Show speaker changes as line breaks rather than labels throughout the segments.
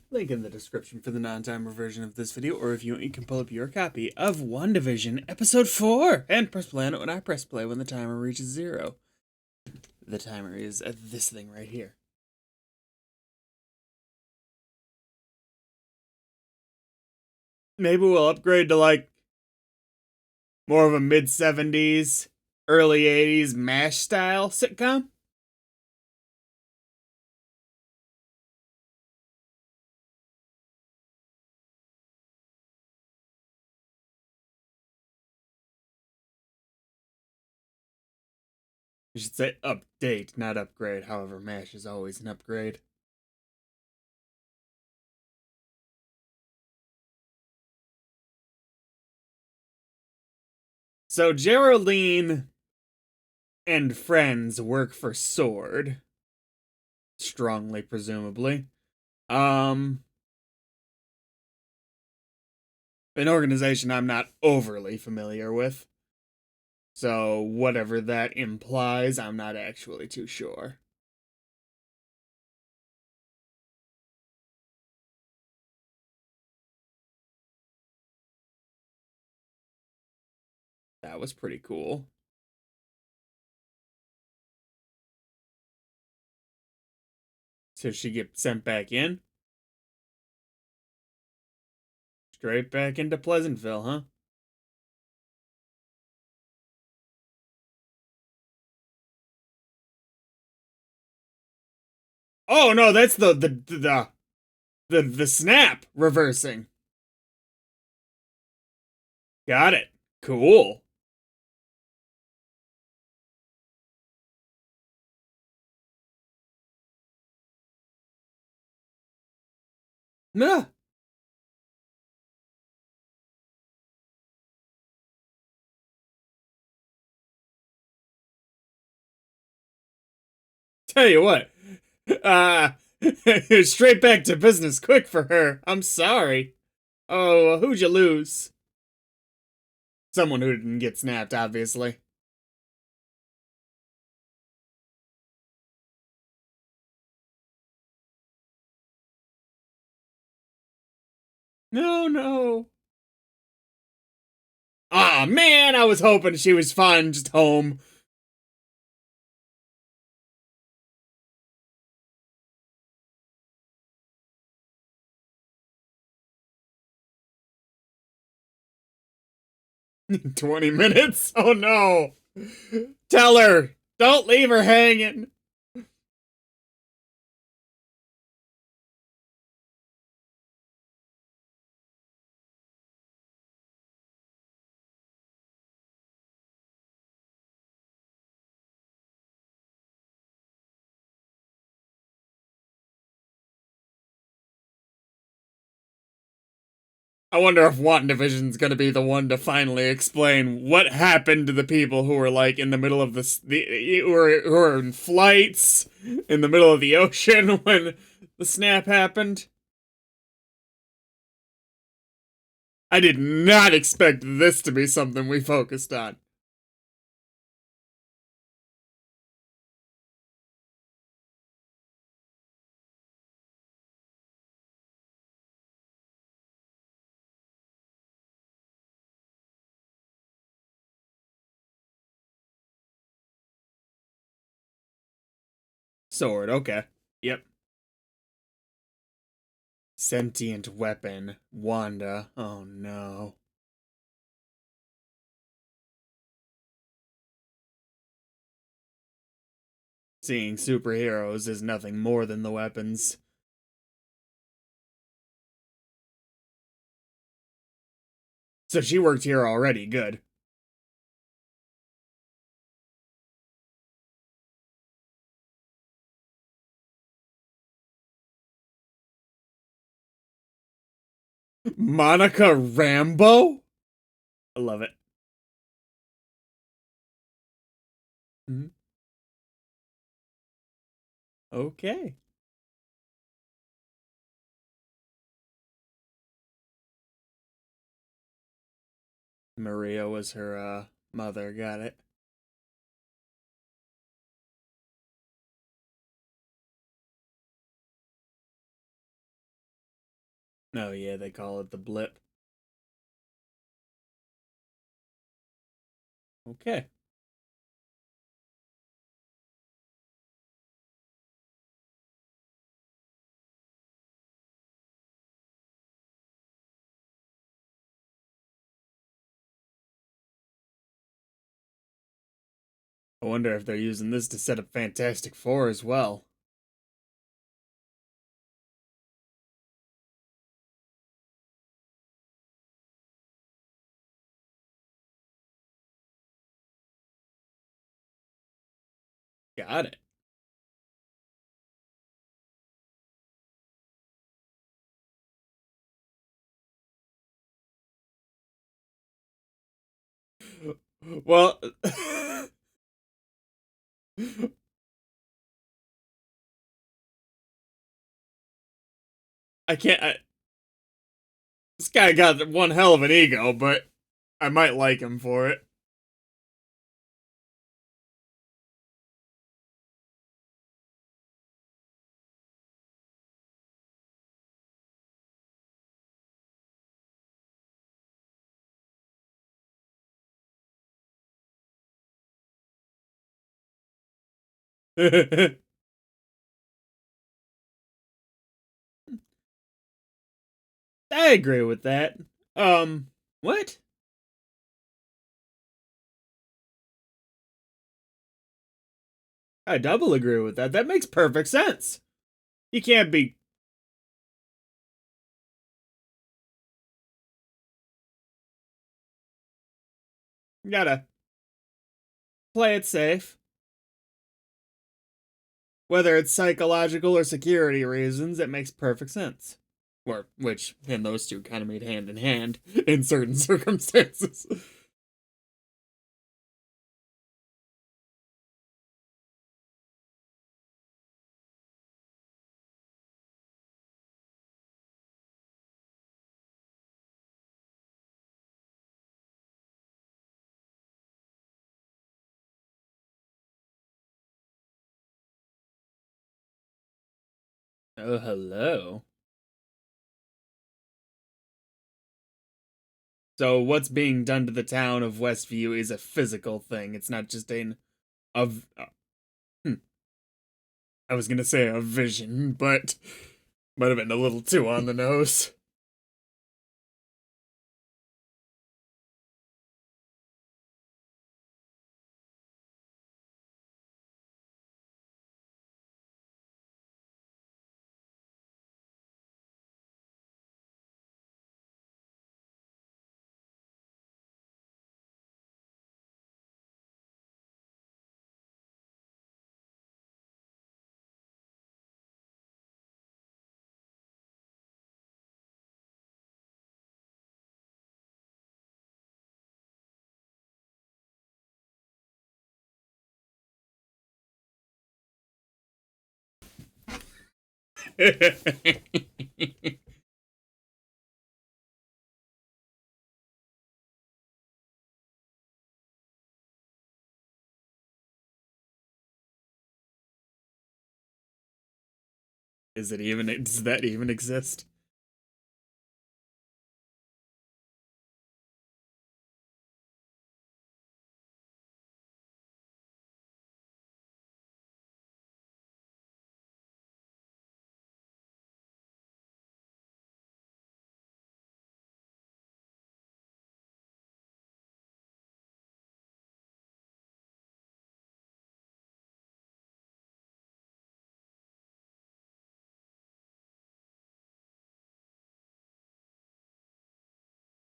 Link in the description for the non-timer version of this video, or if you want, you can pull up your copy of WandaVision Episode 4 and press play on it when I press play when the timer reaches 0. The timer is this thing right here. Maybe we'll upgrade to like more of a mid-70s, early 80s MASH style sitcom. You should say update, not upgrade. However, MASH is always an upgrade. So Geraldine and friends work for S.W.O.R.D. Strongly, presumably. An organization I'm not overly familiar with. So whatever that implies, I'm not actually too sure. That was pretty cool. So she gets sent back in? Straight back into Pleasantville, huh? Oh no, that's the snap reversing. Got it. Cool. Nah. Tell you what. Uh straight back to business quick for her. I'm sorry. Oh, who'd you lose? Someone who didn't get snapped, obviously. No, no. Aw, man, I was hoping she was fine, just home. $20? Oh no. Tell her. Don't leave her hanging. I wonder if WandaVision's gonna be the one to finally explain what happened to the people who were like in the middle of who were in flights in the middle of the ocean when the snap happened. I did not expect this to be something we focused on. S.W.O.R.D, okay. Yep. Sentient weapon. Wanda. Oh no. Seeing superheroes is nothing more than the weapons. So she worked here already, good. Monica Rambeau? I love it. Mm-hmm. Okay. Maria was her mother, got it. Oh yeah, they call it the blip. Okay. I wonder if they're using this to set up Fantastic Four as well. Got it. Well, I can't. This guy got one hell of an ego, but I might like him for it. I agree with that. What? I double agree with that. That makes perfect sense. You can't be. You gotta play it safe. Whether it's psychological or security reasons, it makes perfect sense. Or, which, and those two kind of made hand in hand in certain circumstances. Oh, hello. So, what's being done to the town of Westview is a physical thing. It's not just an of. Hmm, I was gonna say a vision, but might have been a little too on the nose. Is it even? Does that even exist?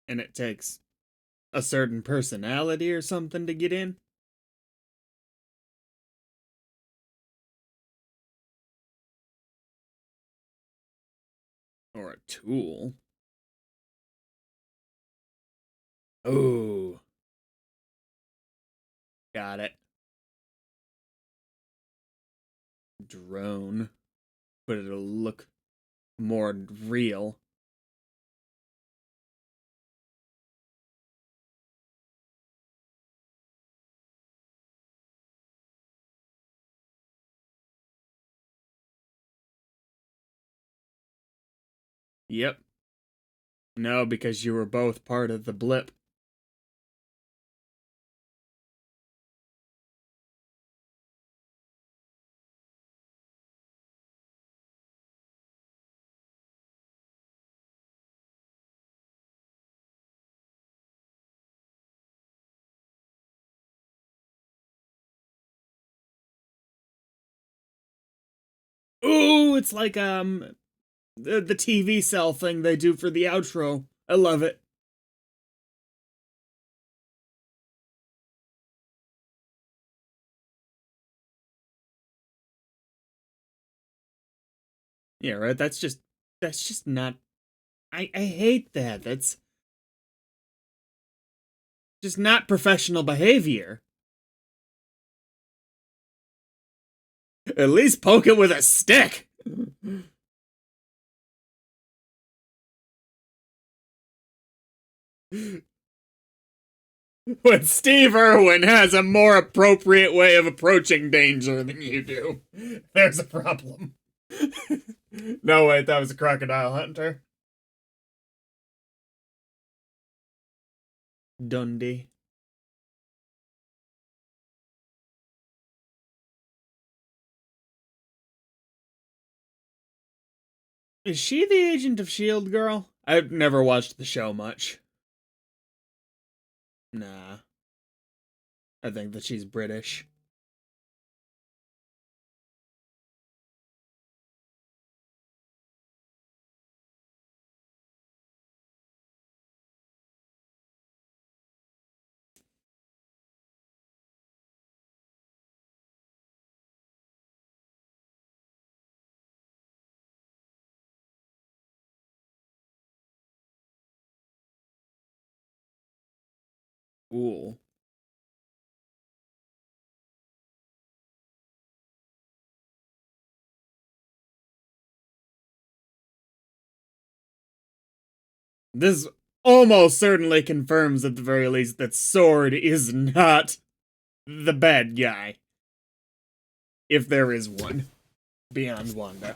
And it takes a certain personality or something to get in, or a tool. Oh, got it. Drone, but it'll look more real. Yep. No, because you were both part of the blip. Ooh, it's like the TV cell thing they do for the outro. I love it. Yeah, right. That's just not. I hate that. That's just not professional behavior. At least poke it with a stick. When Steve Irwin has a more appropriate way of approaching danger than you do, there's a problem. No, wait, that was a crocodile hunter. Dundee. Is she the agent of S.H.I.E.L.D. girl? I've never watched the show much. Nah, I think that she's British. Ooh. This almost certainly confirms at the very least that S.W.O.R.D is not the bad guy. If there is one. Beyond Wanda.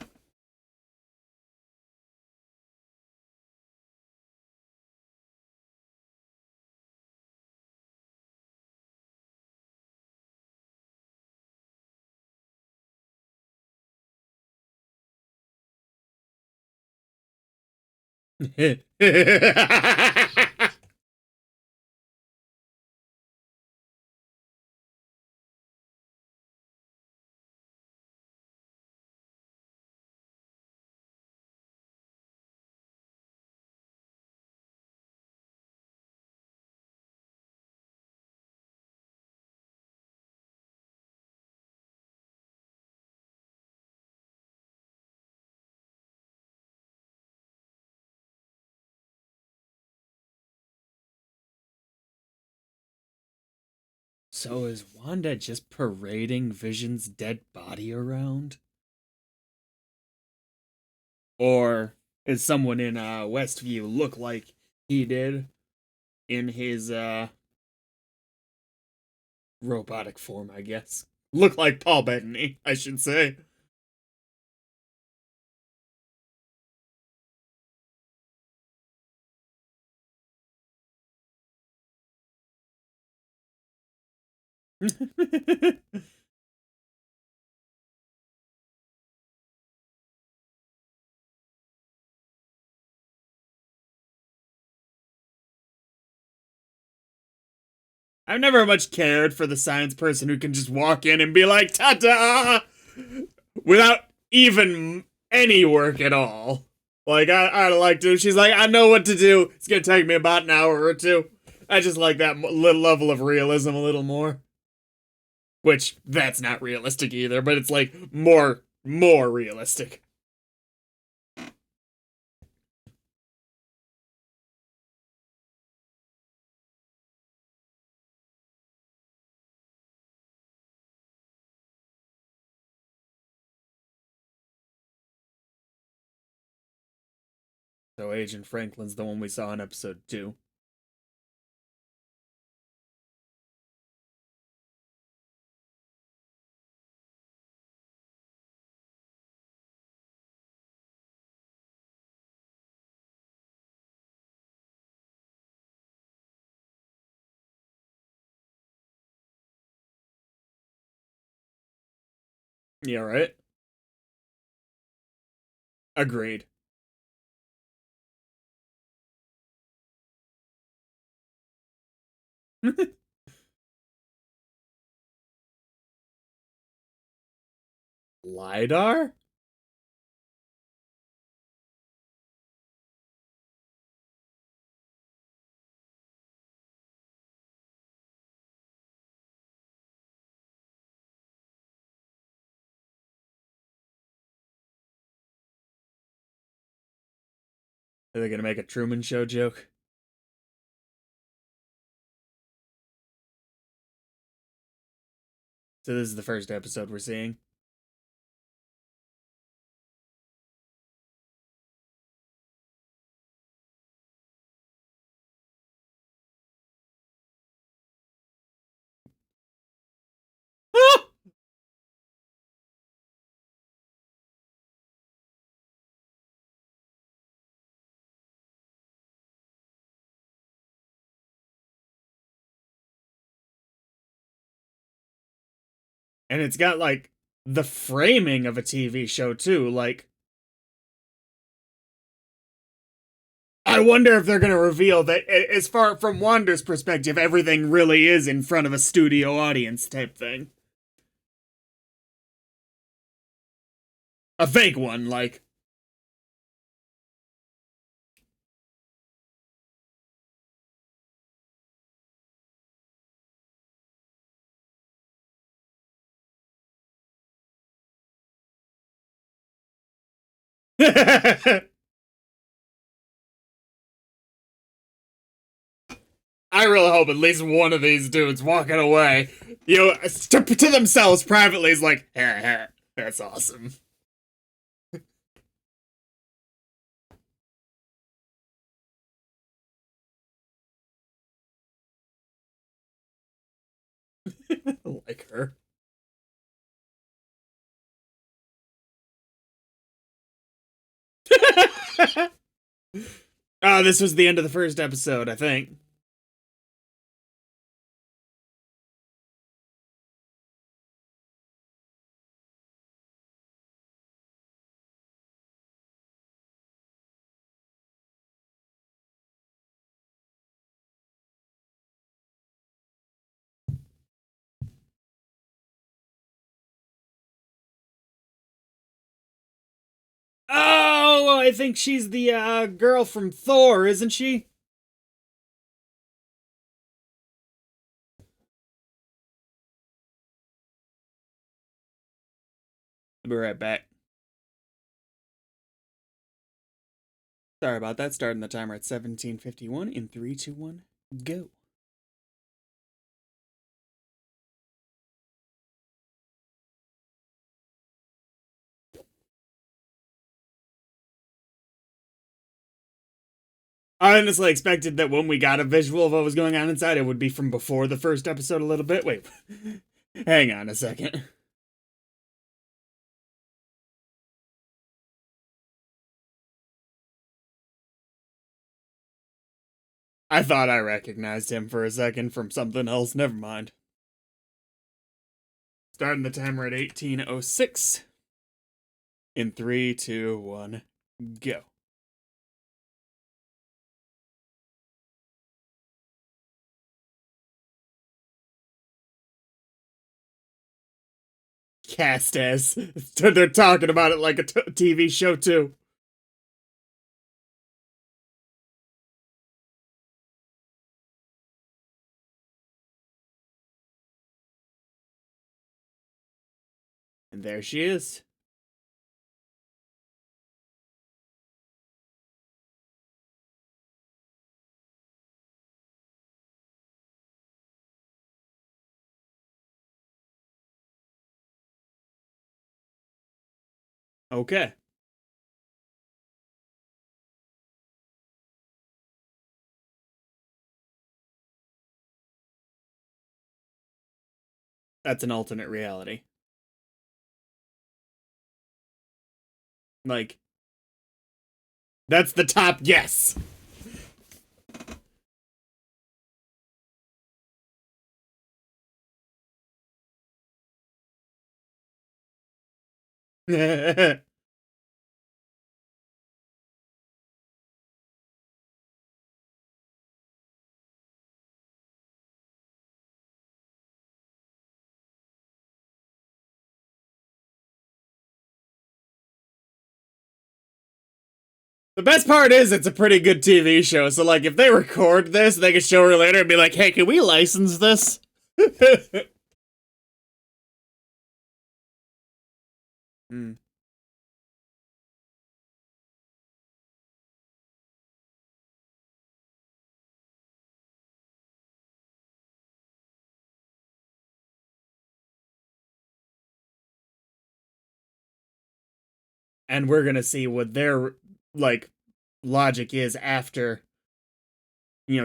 So is Wanda just parading Vision's dead body around? Or is someone in Westview look like he did in his robotic form, I guess? Look like Paul Bettany, I should say. I've never much cared for the science person who can just walk in and be like, ta da! Without even any work at all. Like, I'd like to. She's like, I know what to do. It's gonna take me about an hour or two. I just like that little level of realism a little more. Which, that's not realistic either, but it's like more realistic. So Agent Franklin's the one we saw in episode 2. Yeah, right? Agreed. LiDAR? Are they gonna make a Truman Show joke? So this is the first episode we're seeing. And it's got like the framing of a TV show too. Like, I wonder if they're gonna reveal that, as far from Wanda's perspective, everything really is in front of a studio audience type thing. A fake one, like. I really hope at least one of these dudes walking away, to themselves privately is like, that's awesome. Like her. Oh, this was the end of the first episode, I think. Oh, I think she's the girl from Thor, isn't she? I'll be right back. Sorry about that. Starting the timer at 17:51 in 3, 2, 1, go. I honestly expected that when we got a visual of what was going on inside, it would be from before the first episode a little bit. Wait, hang on a second. I thought I recognized him for a second from something else. Never mind. Starting the timer at 18:06 in 3, 2, 1, go. Cast as. They're talking about it like a TV show, too. And there she is. Okay. That's an alternate reality. Like, that's the top yes. The best part is it's a pretty good TV show, so like if they record this, they can show her later and be like, hey, can we license this? Mm. And we're gonna see what their like logic is after,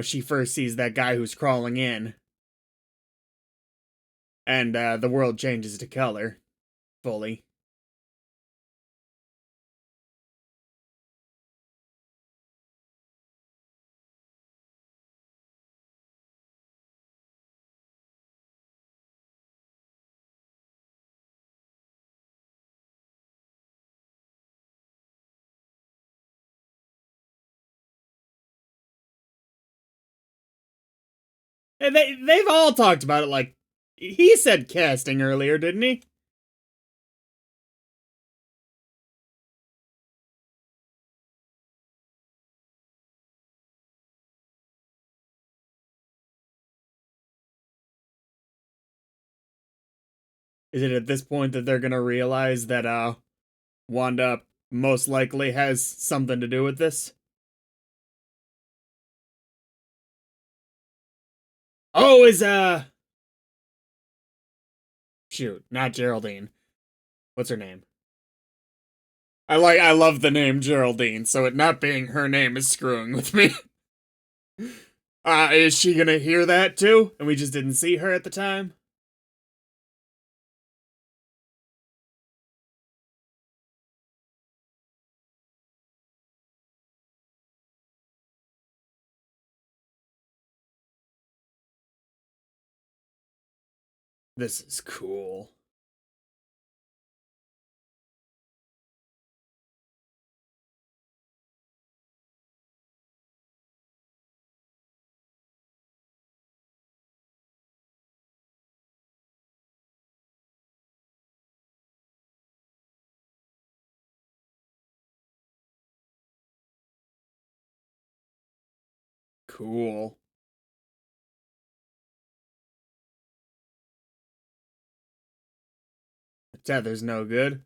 she first sees that guy who's crawling in, and the world changes to color fully. And they've all talked about it. Like he said, casting earlier, didn't he? Is it at this point that they're gonna realize that Wanda most likely has something to do with this? Oh, is shoot, not Geraldine. What's her name? I love the name Geraldine, so it not being her name is screwing with me. Is she gonna hear that too? And we just didn't see her at the time? This is cool. Cool. The tether's no good.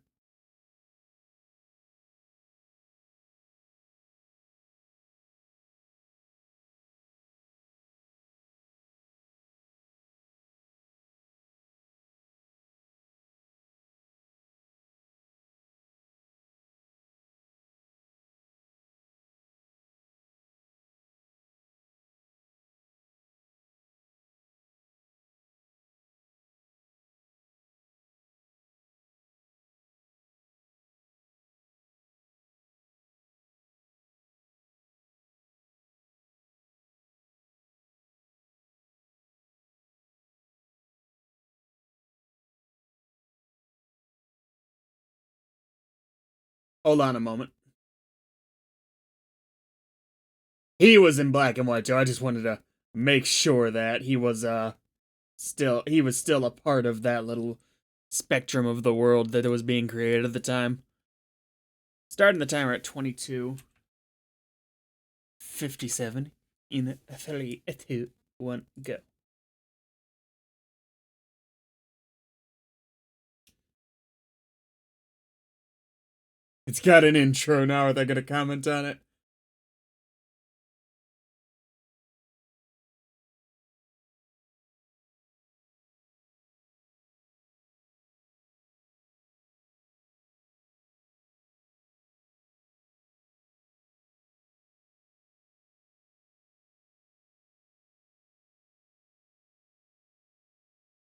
Hold on a moment. He was in black and white too. I just wanted to make sure that he was still a part of that little spectrum of the world that was being created at the time. Starting the timer at 22:57 in 3, 2, 1, go. It's got an intro now. Are they going to comment on it?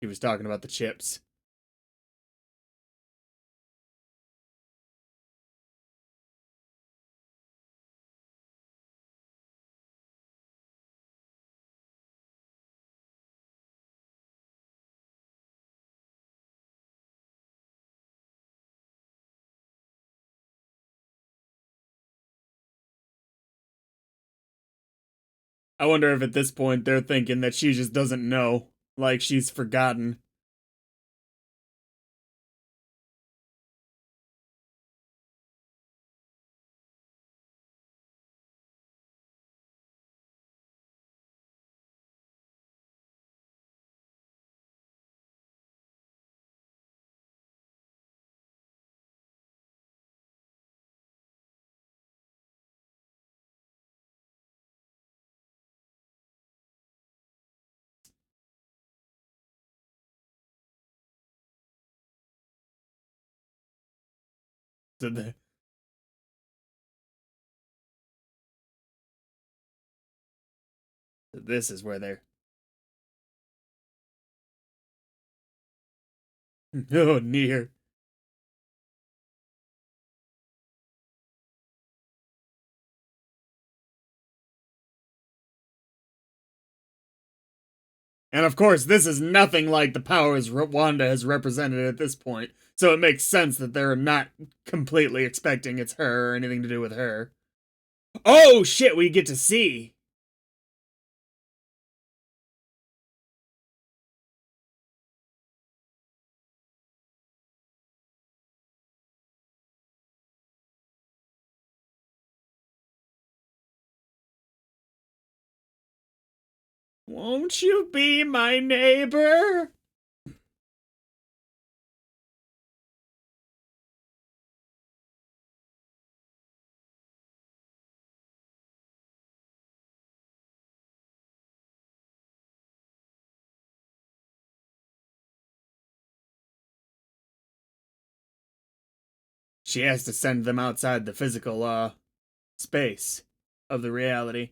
He was talking about the chips. I wonder if at this point they're thinking that she just doesn't know, like she's forgotten. So, this is where they're. Oh, near. And of course, this is nothing like the powers Wanda has represented at this point, so it makes sense that they're not completely expecting it's her or anything to do with her. Oh shit, we get to see. Won't you be my neighbor? She has to send them outside the physical, space of the reality.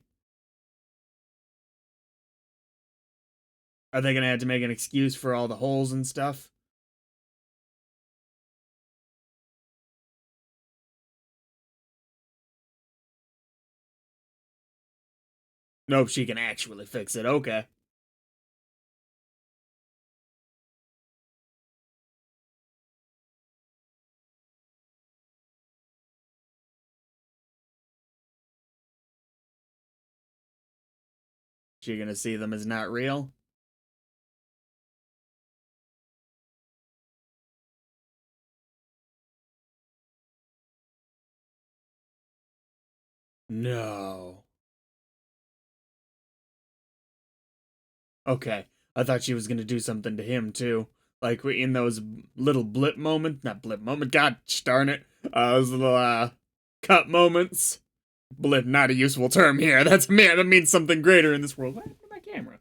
Are they gonna have to make an excuse for all the holes and stuff? Nope, she can actually fix it. Okay. She gonna see them as not real? No. Okay. I thought she was gonna do something to him too. Like in those little blip moments, not blip moment, god darn it. Those little cut moments. Blip, not a useful term here. That's man, that means something greater in this world. What happened to my camera?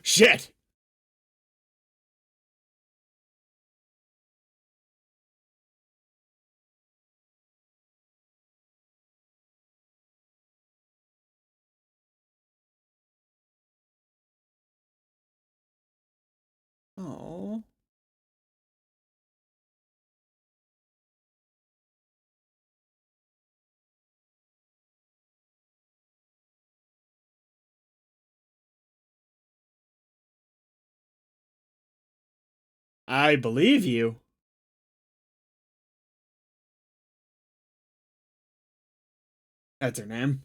Shit! Oh. I believe you. That's her name.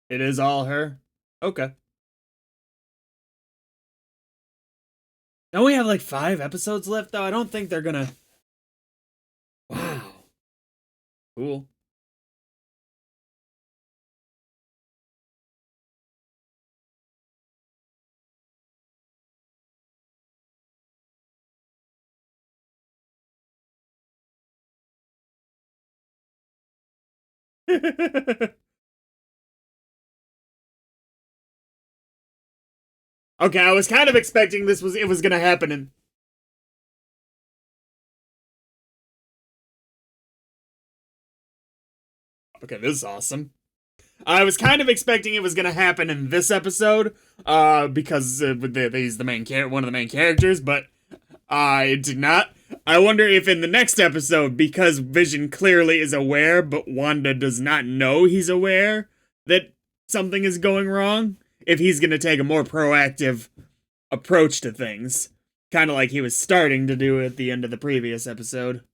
It is all her. Okay. Don't we have like 5 episodes left though? I don't think they're gonna. Wow. Cool. Okay, I was kind of expecting it was gonna happen and okay, this is awesome. I was kind of expecting it was gonna happen in this episode, because he's the one of the main characters, but I did not. I wonder if in the next episode, because Vision clearly is aware, but Wanda does not know he's aware that something is going wrong, if he's gonna take a more proactive approach to things. Kind of like he was starting to do at the end of the previous episode.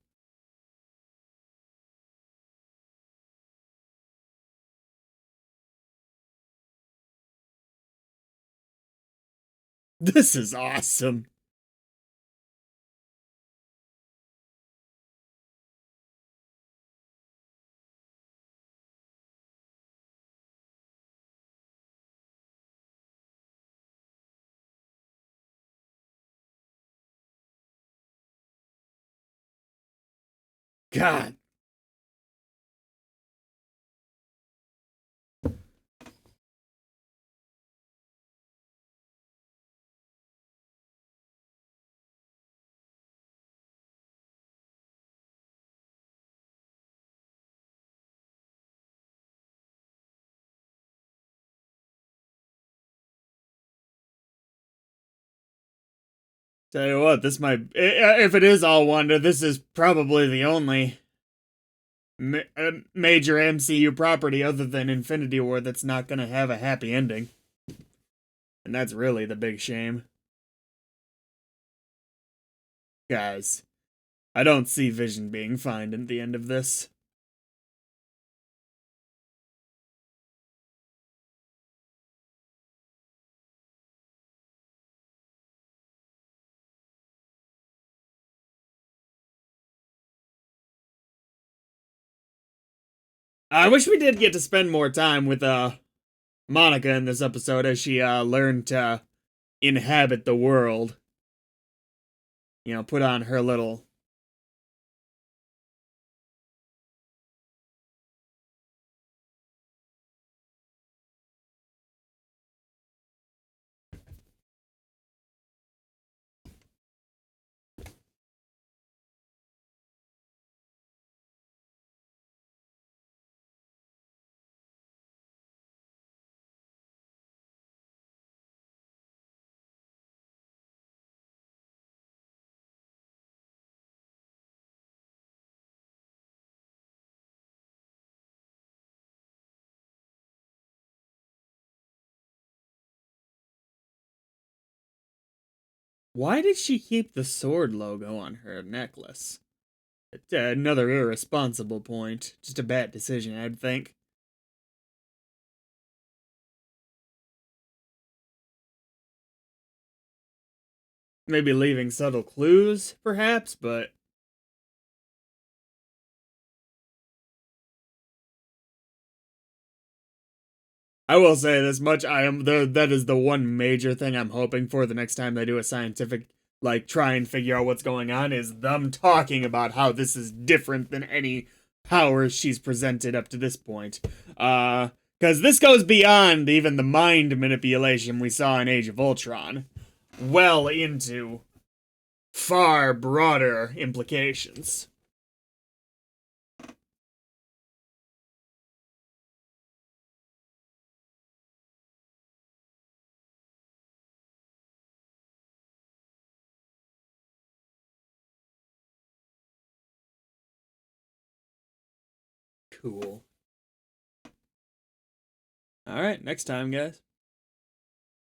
This is awesome. God. Tell you what, this might, if it is all Wanda, this is probably the only major MCU property other than Infinity War that's not gonna have a happy ending. And that's really the big shame. Guys, I don't see Vision being fine at the end of this. I wish we did get to spend more time with Monica in this episode as she learned to inhabit the world. You know, put on her little. Why did she keep the S.W.O.R.D logo on her necklace? Another irresponsible point. Just a bad decision, I'd think. Maybe leaving subtle clues, perhaps, but I will say this much: that is the one major thing I'm hoping for the next time they do a scientific, like, try and figure out what's going on, is them talking about how this is different than any powers she's presented up to this point. Because this goes beyond even the mind manipulation we saw in Age of Ultron, well into far broader implications. Cool. All right, next time, guys.